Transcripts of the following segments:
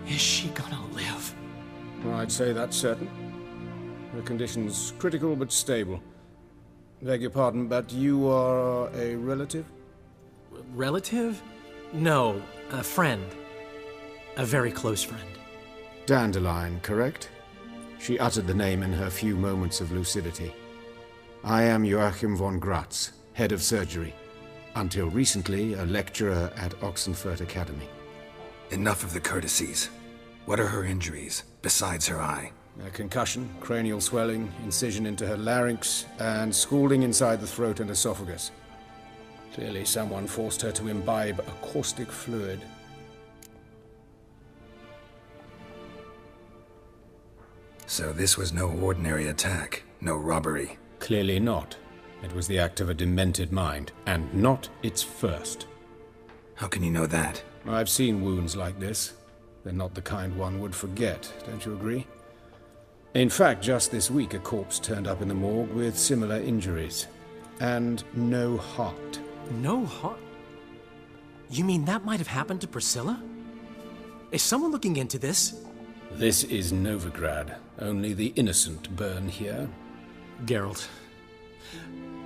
Is she gonna live? I'd say that's certain. Her condition's critical but stable. Beg your pardon, but you are a relative? Relative? No, a friend. A very close friend. Dandelion, correct? She uttered the name in her few moments of lucidity. I am Joachim von Gratz, head of surgery. Until recently, a lecturer at Oxenfurt Academy. Enough of the courtesies. What are her injuries, besides her eye? A concussion, cranial swelling, incision into her larynx, and scalding inside the throat and esophagus. Clearly someone forced her to imbibe a caustic fluid. So this was no ordinary attack, no robbery. Clearly not. It was the act of a demented mind, and not its first. How can you know that? I've seen wounds like this. They're not the kind one would forget, don't you agree? In fact, just this week a corpse turned up in the morgue with similar injuries. And no heart. No heart? You mean that might have happened to Priscilla? Is someone looking into this? This is Novigrad. Only the innocent burn here. Geralt,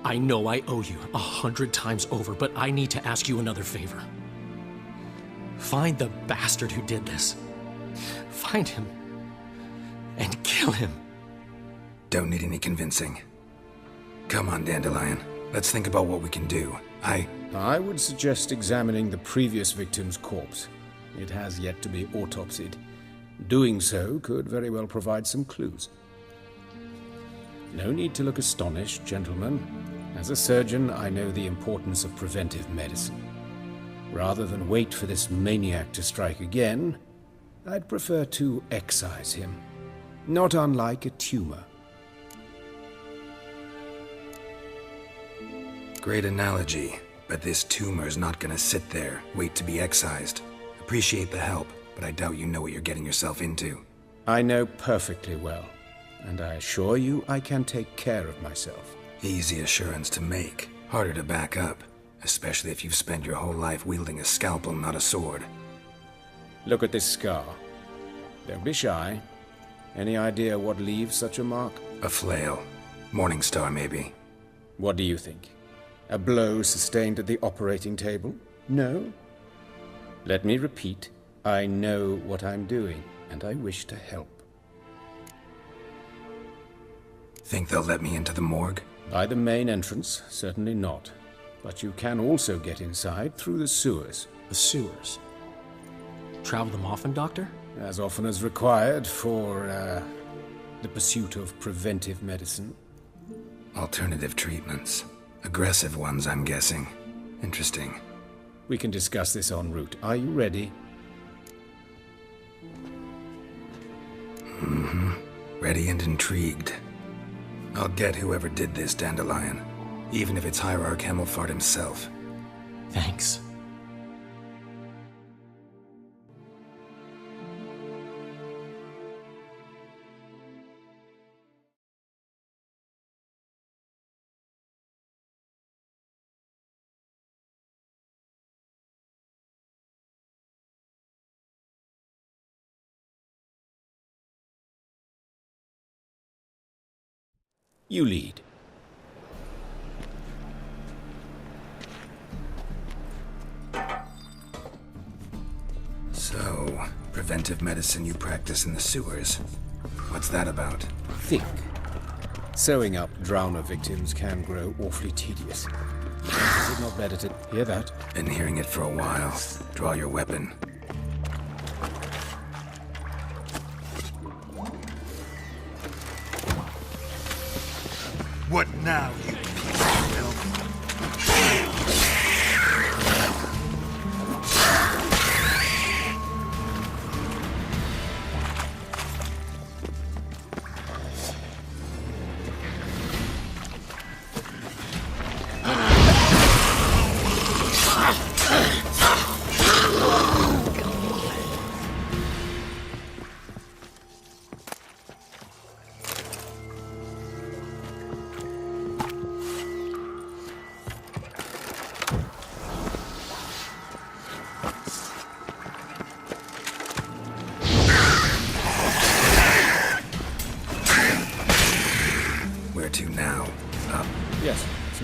I know I owe you 100 times over, but I need to ask you another favor. Find the bastard who did this. Find him. And kill him. Don't need any convincing. Come on, Dandelion. Let's think about what we can do. I would suggest examining the previous victim's corpse. It has yet to be autopsied. Doing so could very well provide some clues. No need to look astonished, gentlemen. As a surgeon, I know the importance of preventive medicine. Rather than wait for this maniac to strike again, I'd prefer to excise him. Not unlike a tumor. Great analogy, but this tumor's not gonna sit there, wait to be excised. Appreciate the help, but I doubt you know what you're getting yourself into. I know perfectly well, and I assure you I can take care of myself. Easy assurance to make, harder to back up, especially if you've spent your whole life wielding a scalpel, not a sword. Look at this scar. Don't be shy. Any idea what leaves such a mark? A flail. Morningstar, maybe. What do you think? A blow sustained at the operating table? No? Let me repeat. I know what I'm doing, and I wish to help. Think they'll let me into the morgue? By the main entrance, certainly not. But you can also get inside through the sewers. The sewers? Travel them often, Doctor? As often as required for, the pursuit of preventive medicine. Alternative treatments. Aggressive ones, I'm guessing. Interesting. We can discuss this en route. Are you ready? Mm-hmm. Ready and intrigued. I'll get whoever did this, Dandelion. Even if it's Hierarch Hemelfart himself. Thanks. You lead. So, preventive medicine you practice in the sewers. What's that about? Think. Sewing up drowner victims can grow awfully tedious. Is it not better to hear that? Been hearing it for a while. Draw your weapon. What now, you piece of filth?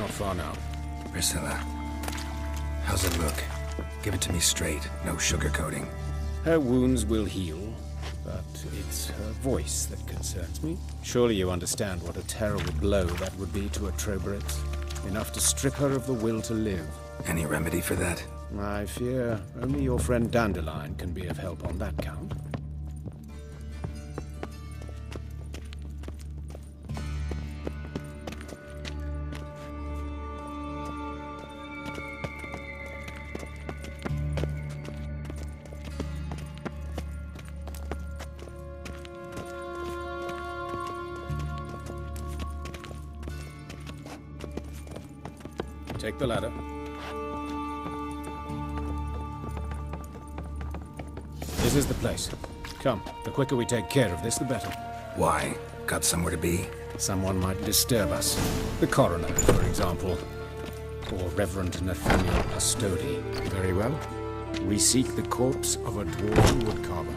not far now. Priscilla, how's it look? Give it to me straight, no sugarcoating. Her wounds will heal, but it's her voice that concerns me. Surely you understand what a terrible blow that would be to a Troberet. Enough to strip her of the will to live. Any remedy for that? I fear only your friend Dandelion can be of help on that count. Take the ladder. This is the place. Come, the quicker we take care of this, the better. Why? Got somewhere to be? Someone might disturb us. The coroner, for example. Or Reverend Nathaniel Custody. Very well. We seek the corpse of a dwarven woodcarver.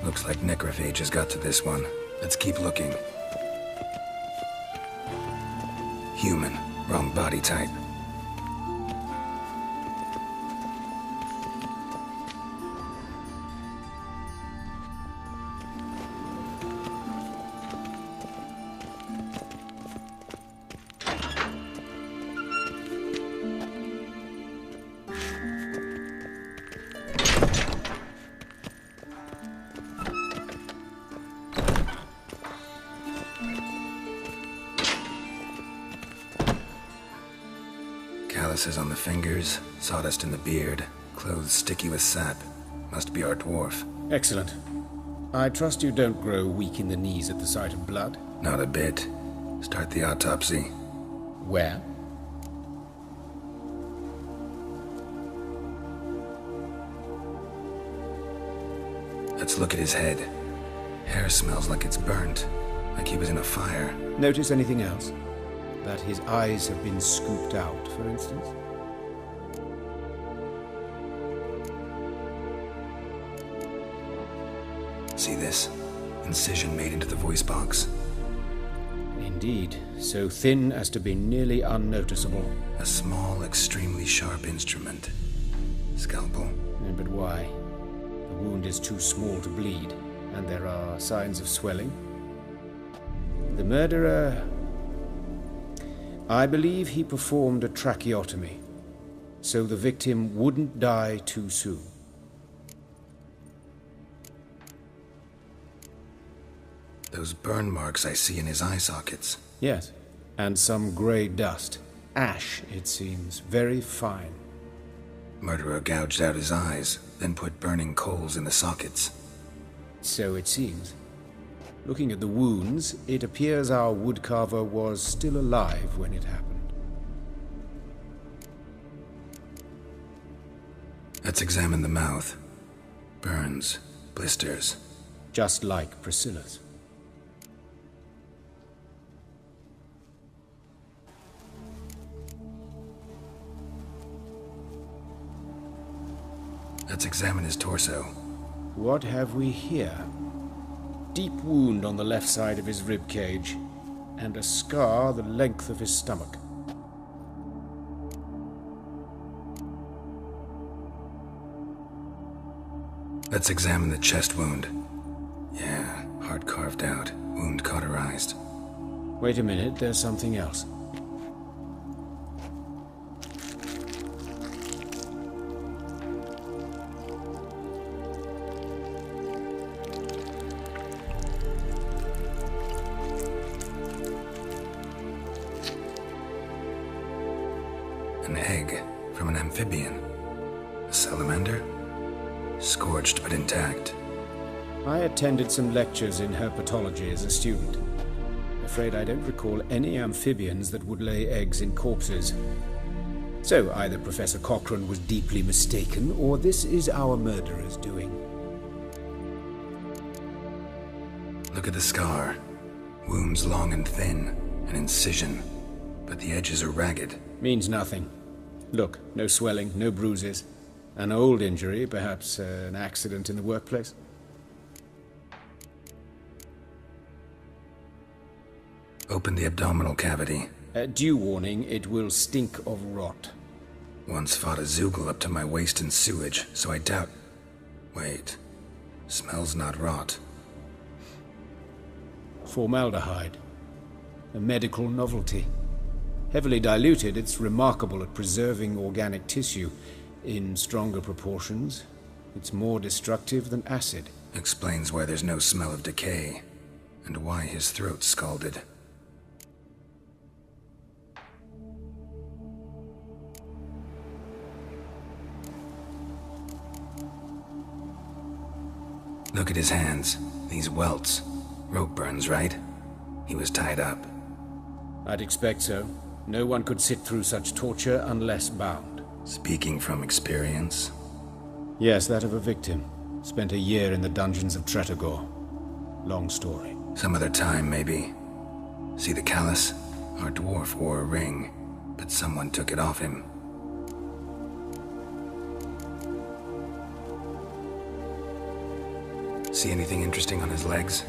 Looks like necrophage has got to this one. Let's keep looking. Human. Wrong body type. Calluses on the fingers, sawdust in the beard, clothes sticky with sap. Must be our dwarf. Excellent. I trust you don't grow weak in the knees at the sight of blood. Not a bit. Start the autopsy. Where? Let's look at his head. Hair smells like it's burnt, like he was in a fire. Notice anything else? That his eyes have been scooped out, for instance? See this? Incision made into the voice box. Indeed, so thin as to be nearly unnoticeable. A small, extremely sharp instrument. Scalpel. But why? The wound is too small to bleed, and there are signs of swelling. The murderer... I believe he performed a tracheotomy, so the victim wouldn't die too soon. Those burn marks I see in his eye sockets. Yes, and some grey dust. Ash, it seems, very fine. Murderer gouged out his eyes, then put burning coals in the sockets. So it seems. Looking at the wounds, it appears our woodcarver was still alive when it happened. Let's examine the mouth. Burns, blisters. Just like Priscilla's. Let's examine his torso. What have we here? Deep wound on the left side of his rib cage, and a scar the length of his stomach. Let's examine the chest wound. Yeah, heart carved out, wound cauterized. Wait a minute, there's something else. An egg from an amphibian. A salamander? Scorched but intact. I attended some lectures in herpetology as a student. Afraid I don't recall any amphibians that would lay eggs in corpses. So either Professor Cochrane was deeply mistaken, or this is our murderer's doing. Look at the scar. Wounds long and thin, an incision, but the edges are ragged. Means nothing. Look, no swelling, no bruises. An old injury, perhaps an accident in the workplace. Open the abdominal cavity. Due warning, it will stink of rot. Once fought a Zoogle up to my waist in sewage, so I doubt... Wait. Smells not rot. Formaldehyde. A medical novelty. Heavily diluted, it's remarkable at preserving organic tissue. In stronger proportions, it's more destructive than acid. Explains why there's no smell of decay, and why his throat's scalded. Look at his hands. These welts. Rope burns, right? He was tied up. I'd expect so. No one could sit through such torture unless bound. Speaking from experience? Yes, that of a victim. Spent a year in the dungeons of Tretogor. Long story. Some other time, maybe. See the callus? Our dwarf wore a ring, but someone took it off him. See anything interesting on his legs?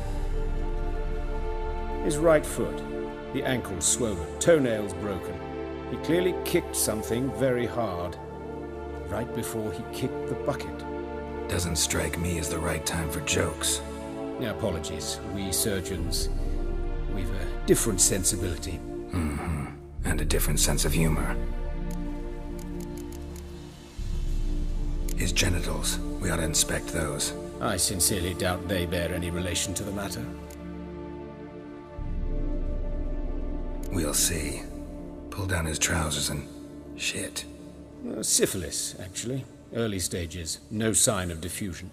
His right foot. The ankle swollen, toenails broken. He clearly kicked something very hard. Right before he kicked the bucket. Doesn't strike me as the right time for jokes. Apologies. We surgeons, we've a different sensibility. Mm-hmm. And a different sense of humor. His genitals. We ought to inspect those. I sincerely doubt they bear any relation to the matter. We'll see. Pull down his trousers and... shit. Syphilis, actually. Early stages. No sign of diffusion.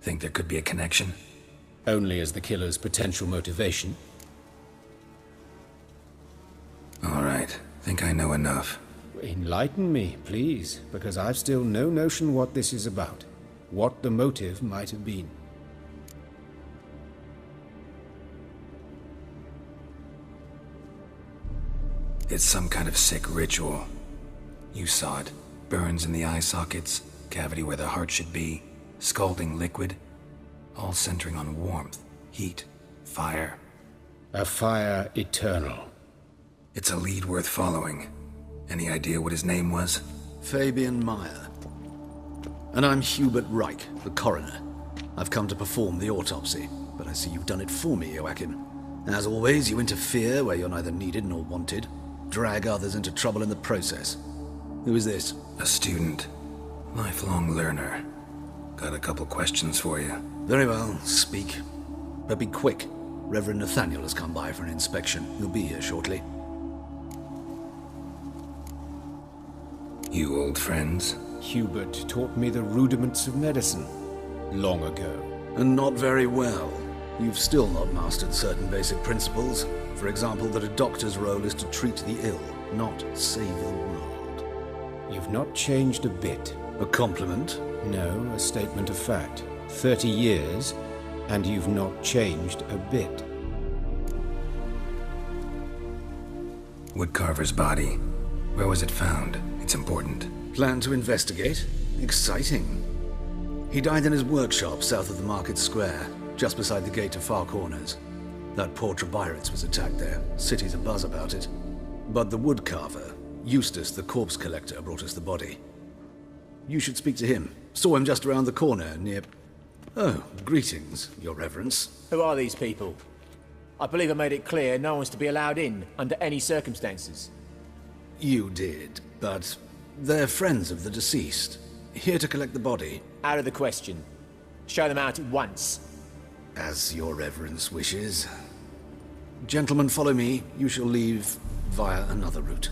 Think there could be a connection? Only as the killer's potential motivation. All right. Think I know enough. Enlighten me, please, because I've still no notion what this is about. What the motive might have been. It's some kind of sick ritual. You saw it. Burns in the eye sockets, cavity where the heart should be, scalding liquid, all centering on warmth, heat, fire. A fire eternal. It's a lead worth following. Any idea what his name was? Fabian Meyer. And I'm Hubert Reich, the coroner. I've come to perform the autopsy, but I see you've done it for me, Joachim. As always, you interfere where you're neither needed nor wanted. Drag others into trouble in the process. Who is this? A student. Lifelong learner. Got a couple questions for you. Very well, speak. But be quick. Reverend Nathaniel has come by for an inspection. He'll be here shortly. You old friends? Hubert taught me the rudiments of medicine. Long ago. And not very well. You've still not mastered certain basic principles. For example, that a doctor's role is to treat the ill, not save the world. You've not changed a bit. A compliment? No, a statement of fact. 30 years, and you've not changed a bit. Woodcarver's body. Where was it found? It's important. Plan to investigate? Exciting. He died in his workshop south of the market square, just beside the gate to Far Corners. That poor Trebirates was attacked there. City's abuzz about it. But the woodcarver, Eustace the corpse collector, brought us the body. You should speak to him. Saw him just around the corner near... Oh, greetings, Your Reverence. Who are these people? I believe I made it clear no one's to be allowed in, under any circumstances. You did, but they're friends of the deceased. Here to collect the body. Out of the question. Show them out at once. As Your Reverence wishes. Gentlemen, follow me. You shall leave via another route.